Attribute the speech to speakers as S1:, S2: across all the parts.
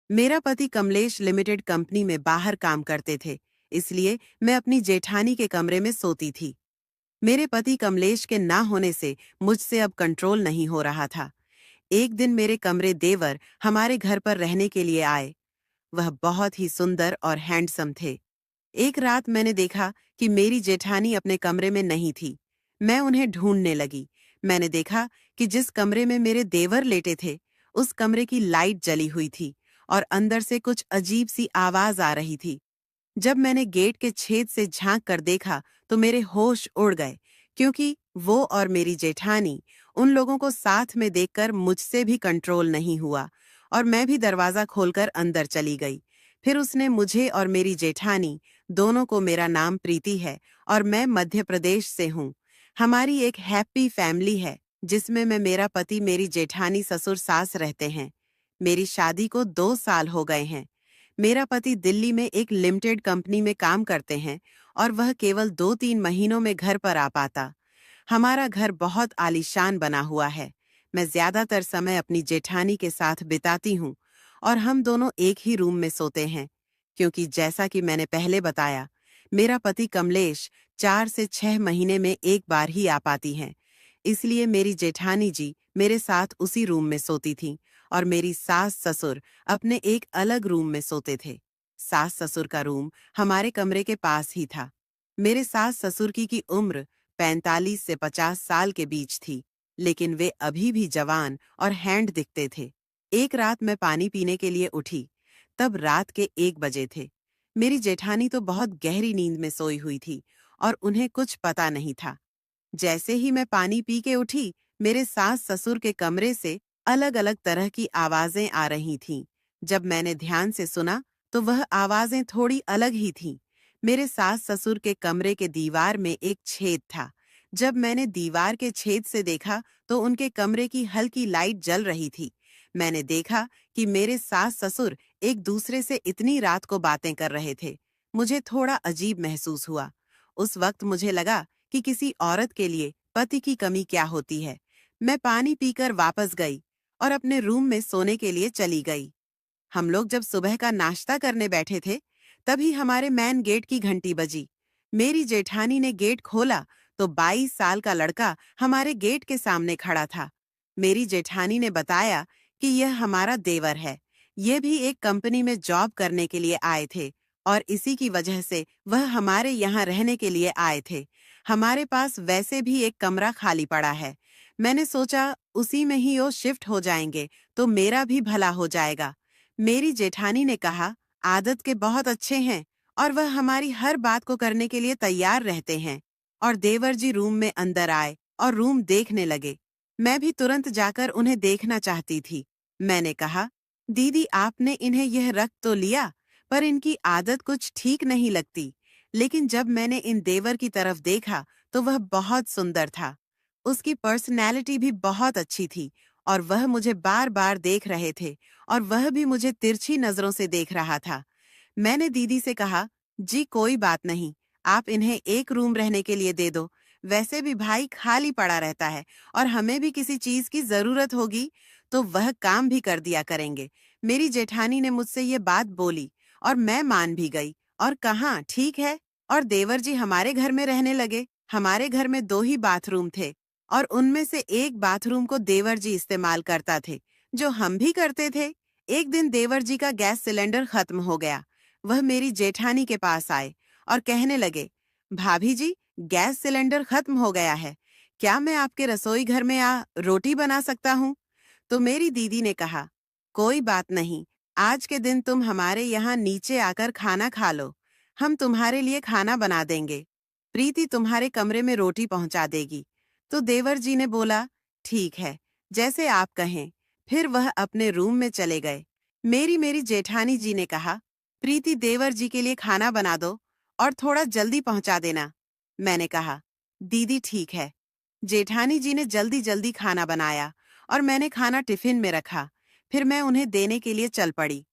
S1: मेरा पति Kamlesh limited company में बाहर काम करते थे, इसलिए मैं अपनी जेठानी के कमरे में सोती थी। मेरे पति कमलेश के ना होने से मुझसे अब कंट्रोल नहीं हो रहा था। एक दिन मेरे कमरे देवर हमारे घर पर रहने के लिए आए। वह बहुत ही सुंदर और हैंडसम थे। एक रात मैंने देखा कि मेरी जेठानी अपने कमरे में नहीं थी। मैं उन्हें ढूंढने लगी। मैंने देखा कि जिस कमरे में मेरे देवर लेटे थे, उस कमरे की लाइट जली हुई थी और अंदर से कुछ अजीब सी आवाज आ रही थी। जब मैंने गेट के छेद से झांक कर देखा तो मेरे होश उड़ गए, क्योंकि वो और मेरी जेठानी, उन लोगों को साथ में देखकर मुझसे भी कंट्रोल नहीं हुआ और मैं भी दरवाजा खोलकर अंदर चली गई। फिर उसने मुझे और मेरी जेठानी दोनों को, मेरा नाम प्रीति है और मैं मध्य प्रदेश से हूँ। हमारी एक हैप्पी फैमिली है जिसमें मैं, मेरा पति, मेरी जेठानी, ससुर सास रहते हैं। मेरी शादी को 2 साल हो गए हैं। मेरा पति दिल्ली में एक लिमिटेड कंपनी में काम करते हैं और वह केवल 2-3 महीनों में घर पर आ पाता। हमारा घर बहुत आलीशान बना हुआ है। मैं ज्यादातर समय अपनी जेठानी के साथ बिताती हूँ और हम दोनों एक ही रूम में सोते हैं, क्योंकि जैसा कि मैंने पहले बताया, मेरा पति कमलेश 4 से 6 महीने में एक बार ही आ पाती हैं। इसलिए मेरी जेठानी जी मेरे साथ उसी रूम में सोती थीं और मेरी सास ससुर अपने एक अलग रूम में सोते थे। सास ससुर का रूम हमारे कमरे के पास ही था। मेरे सास ससुर की उम्र 45 से 50 साल के बीच थी, लेकिन वे अभी भी जवान और हैंड दिखते थे। एक रात मैं पानी पीने के लिए उठी, तब रात के 1 बजे थे। मेरी जेठानी तो बहुत गहरी नींद में सोई हुई थी और उन्हें कुछ पता नहीं था। जैसे ही मैं पानी पी के उठी, मेरे सास ससुर के कमरे से अलग अलग तरह की आवाजें आ रही थीं। जब मैंने ध्यान से सुना तो वह आवाजें थोड़ी अलग ही थीं। मेरे सास ससुर के कमरे के दीवार में एक छेद था। जब मैंने दीवार के छेद से देखा तो उनके कमरे की हल्की लाइट जल रही थी। मैंने देखा कि मेरे सास ससुर एक दूसरे से इतनी रात को बातें कर रहे थे। मुझे थोड़ा अजीब महसूस हुआ। उस वक्त मुझे लगा कि किसी औरत के लिए पति की कमी क्या होती है। मैं पानी पीकर वापस गई और अपने रूम में सोने के लिए चली गई। हम लोग जब सुबह का नाश्ता करने बैठे थे, तभी हमारे मेन गेट की घंटी बजी। मेरी जेठानी ने गेट खोला तो 22 साल का लड़का हमारे गेट के सामने खड़ा था। मेरी जेठानी ने बताया कि यह हमारा देवर है। ये भी एक कंपनी में जॉब करने के लिए आए थे और इसी की वजह से वह हमारे यहाँ रहने के लिए आए थे। हमारे पास वैसे भी एक कमरा खाली पड़ा है। मैंने सोचा उसी में ही वो शिफ्ट हो जाएंगे तो मेरा भी भला हो जाएगा। मेरी जेठानी ने कहा, आदत के बहुत अच्छे हैं और वह हमारी हर बात को करने के लिए तैयार रहते हैं। और देवर जी रूम में अंदर आए और रूम देखने लगे। मैं भी तुरंत जाकर उन्हें देखना चाहती थी। मैंने कहा, दीदी आपने इन्हें यह रख तो लिया, पर इनकी आदत कुछ ठीक नहीं लगती। लेकिन जब मैंने इन देवर की तरफ देखा तो वह बहुत सुंदर था। उसकी पर्सनैलिटी भी बहुत अच्छी थी और वह मुझे बार बार देख रहे थे और वह भी मुझे तिरछी नजरों से देख रहा था। मैंने दीदी से कहा, जी कोई बात नहीं, आप इन्हें एक रूम रहने के लिए दे दो। वैसे भी भाई खाली पड़ा रहता है और हमें भी किसी चीज की जरूरत होगी तो वह काम भी कर दिया करेंगे। मेरी जेठानी ने मुझसे ये बात बोली और मैं मान भी गई और कहा ठीक है। और देवर जी हमारे घर में रहने लगे। हमारे घर में 2 ही बाथरूम थे और उनमें से एक बाथरूम को देवर जी इस्तेमाल करता थे, जो हम भी करते थे। एक दिन देवर जी का गैस सिलेंडर खत्म हो गया। वह मेरी जेठानी के पास आए और कहने लगे, भाभी जी गैस सिलेंडर खत्म हो गया है, क्या मैं आपके रसोई घर में रोटी बना सकता हूँ? तो मेरी दीदी ने कहा, कोई बात नहीं, आज के दिन तुम हमारे यहाँ नीचे आकर खाना खा लो, हम तुम्हारे लिए खाना बना देंगे। प्रीति तुम्हारे कमरे में रोटी पहुंचा देगी। तो देवर जी ने बोला, ठीक है, जैसे आप कहें। फिर वह अपने रूम में चले गए। मेरी जेठानी जी ने कहा, प्रीति देवर जी के लिए खाना बना दो और थोड़ा जल्दी पहुंचा देना। मैंने कहा, दीदी ठीक है। जेठानी जी ने जल्दी जल्दी खाना बनाया और मैंने खाना टिफिन में रखा। फिर मैं उन्हें देने के लिए चल पड़ी।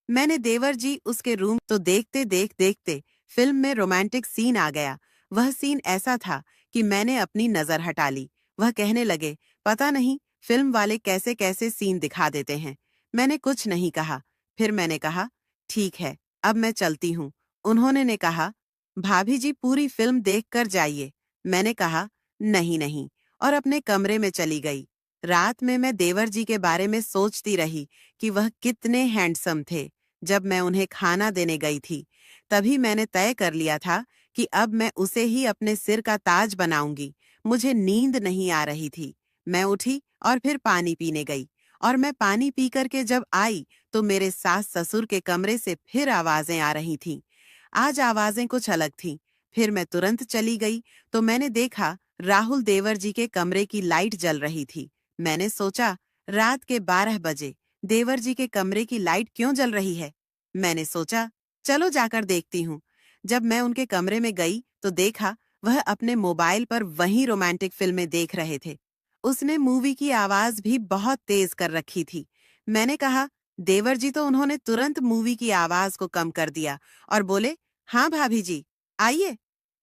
S1: मैंने देवर जी उसके रूम तो देखते फिल्म में रोमांटिक सीन आ गया। वह सीन ऐसा था कि मैंने अपनी नजर हटा ली। वह कहने लगे, पता नहीं फिल्म वाले कैसे कैसे सीन दिखा देते हैं। मैंने कुछ नहीं कहा। फिर मैंने कहा, ठीक है, अब मैं चलती हूँ। उन्होंने ने कहा, भाभी जी पूरी फिल्म देख कर जाइए। मैंने कहा, नहीं नहीं, और अपने कमरे में चली गई। रात में मैं देवर जी के बारे में सोचती रही कि वह कितने हैंडसम थे। जब मैं उन्हें खाना देने गई थी, तभी मैंने तय कर लिया था कि अब मैं उसे ही अपने सिर का ताज बनाऊंगी। मुझे नींद नहीं आ रही थी। मैं उठी और फिर पानी पीने गई, और मैं पानी पी करके जब आई तो मेरे सास ससुर के कमरे से फिर आवाजें आ रही थीं। आज आवाजें कुछ अलग थीं। फिर मैं तुरंत चली गई तो मैंने देखा राहुल देवर जी के कमरे की लाइट जल रही थी। मैंने सोचा, रात के 12 बजे देवर जी के कमरे की लाइट क्यों जल रही है? मैंने सोचा, चलो जाकर देखती हूँ। जब मैं उनके कमरे में गई तो देखा वह अपने मोबाइल पर वही रोमांटिक फिल्में देख रहे थे। उसने मूवी की आवाज भी बहुत तेज कर रखी थी। मैंने कहा, देवर जी तो उन्होंने तुरंत मूवी की आवाज को कम कर दिया और बोले, हाँ भाभी जी, आइए।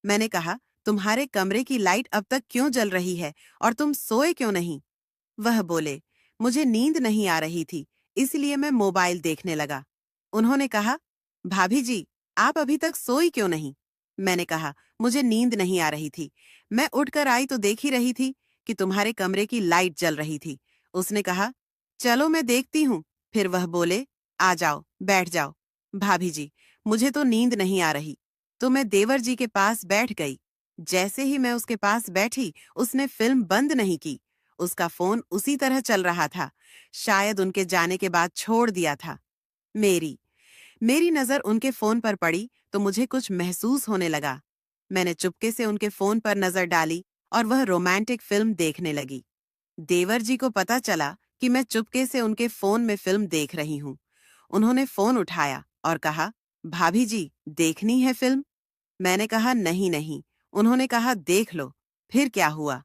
S1: मैंने कहा, तुम्हारे कमरे की लाइट अब तक क्यों जल रही है और तुम सोए क्यों नहीं? वह बोले, मुझे नींद नहीं आ रही थी, इसलिए मैं मोबाइल देखने लगा। उन्होंने कहा, भाभी जी, आप अभी तक सोई क्यों नहीं? मैंने कहा, मुझे नींद नहीं आ रही थी। मैं उठकर आई तो देख ही रही थी कि तुम्हारे कमरे की लाइट जल रही थी। उसने कहा, चलो मैं देखती हूँ। फिर वह बोले, आ जाओ, बैठ जाओ। भाभी जी, मुझे तो नींद नहीं आ रही। तो मैं देवर जी के पास बैठ गई। जैसे ही मैं उसके पास बैठी, उसने फिल्म बंद नहीं की। उसका फोन उसी तरह चल रहा था। शायद उनके जाने के बाद छोड़ दिया था। मेरी मेरी नजर उनके फोन पर पड़ी तो मुझे कुछ महसूस होने लगा। मैंने चुपके से उनके फोन पर नजर डाली और वह रोमांटिक फिल्म देखने लगी। देवर जी को पता चला कि मैं चुपके से उनके फोन में फिल्म देख रही हूँ। उन्होंने फोन उठाया और कहा, भाभी जी, देखनी है फिल्म? मैंने कहा, नहीं नहीं। उन्होंने कहा, देख लो। फिर क्या हुआ?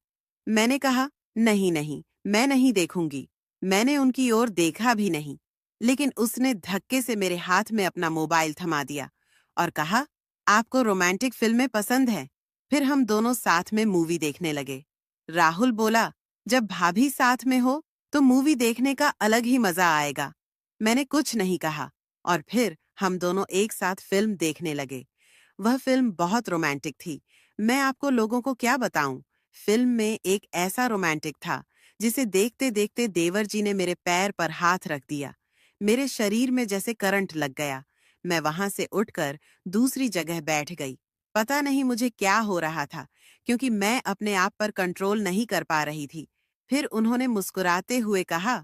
S1: मैंने कहा, नहीं नहीं, मैं नहीं देखूंगी। मैंने उनकी ओर देखा भी नहीं, लेकिन उसने धक्के से मेरे हाथ में अपना मोबाइल थमा दिया और कहा, आपको रोमांटिक फिल्में पसंद हैं? फिर हम दोनों साथ में मूवी देखने लगे। राहुल बोला, जब भाभी साथ में हो तो मूवी देखने का अलग ही मजा आएगा। मैंने कुछ नहीं कहा और फिर हम दोनों एक साथ फिल्म देखने लगे। वह फिल्म बहुत रोमांटिक थी। मैं आपको लोगों को क्या बताऊं? फिल्म में एक ऐसा रोमांटिक था जिसे देखते देखते देवर जी ने मेरे पैर पर हाथ रख दिया। मेरे शरीर में जैसे करंट लग गया। मैं वहां से उठकर दूसरी जगह बैठ गई। पता नहीं मुझे क्या हो रहा था, क्योंकि मैं अपने आप पर कंट्रोल नहीं कर पा रही थी। फिर उन्होंने मुस्कुराते हुए कहा,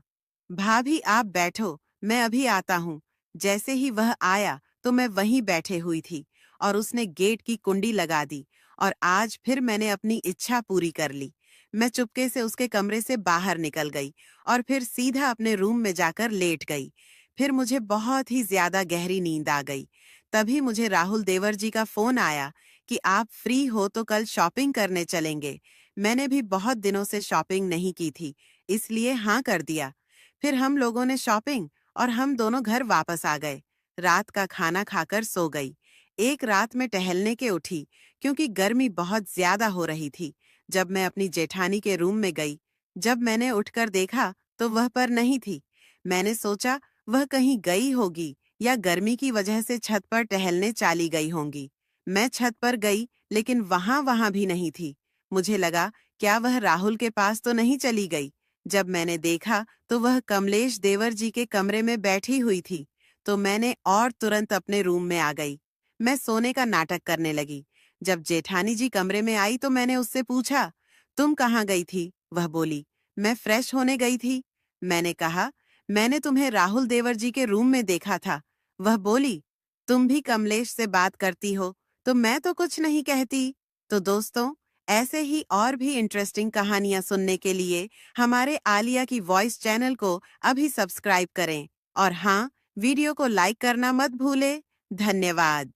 S1: भाभी आप बैठो, मैं अभी आता हूँ। जैसे ही वह आया तो मैं वहीं बैठे हुई थी और उसने गेट की कुंडी लगा दी, और आज फिर मैंने अपनी इच्छा पूरी कर ली। मैं चुपके से उसके कमरे से बाहर निकल गई और फिर सीधा अपने रूम में जाकर लेट गई। फिर मुझे बहुत ही ज्यादा गहरी नींद आ गई। तभी मुझे राहुल देवर जी का फोन आया कि आप फ्री हो तो कल शॉपिंग करने चलेंगे। मैंने भी बहुत दिनों से शॉपिंग नहीं की थी, इसलिए हाँ कर दिया। फिर हम लोगों ने शॉपिंग और हम दोनों घर वापस आ गए। रात का खाना खाकर सो गई। एक रात में टहलने के उठी क्योंकि गर्मी बहुत ज्यादा हो रही थी। जब मैं अपनी जेठानी के रूम में गई, जब मैंने उठकर देखा तो वह पर नहीं थी। मैंने सोचा वह कहीं गई होगी या गर्मी की वजह से छत पर टहलने चली गई होंगी। मैं छत पर गई लेकिन वहां वहां भी नहीं थी। मुझे लगा, क्या वह राहुल के पास तो नहीं चली गई? जब मैंने देखा तो वह कमलेश देवर जी के कमरे में बैठी हुई थी। तो मैंने और तुरंत अपने रूम में आ गई। मैं सोने का नाटक करने लगी। जब जेठानी जी कमरे में आई तो मैंने उससे पूछा, तुम कहाँ गई थी? वह बोली, मैं फ्रेश होने गई थी। मैंने कहा, मैंने तुम्हें राहुल देवर जी के रूम में देखा था। वह बोली, तुम भी कमलेश से बात करती हो तो मैं तो कुछ नहीं कहती। तो दोस्तों, ऐसे ही और भी इंटरेस्टिंग कहानियां सुनने के लिए हमारे आलिया की वॉइस चैनल को अभी सब्सक्राइब करें और हाँ, वीडियो को लाइक करना मत भूले। धन्यवाद।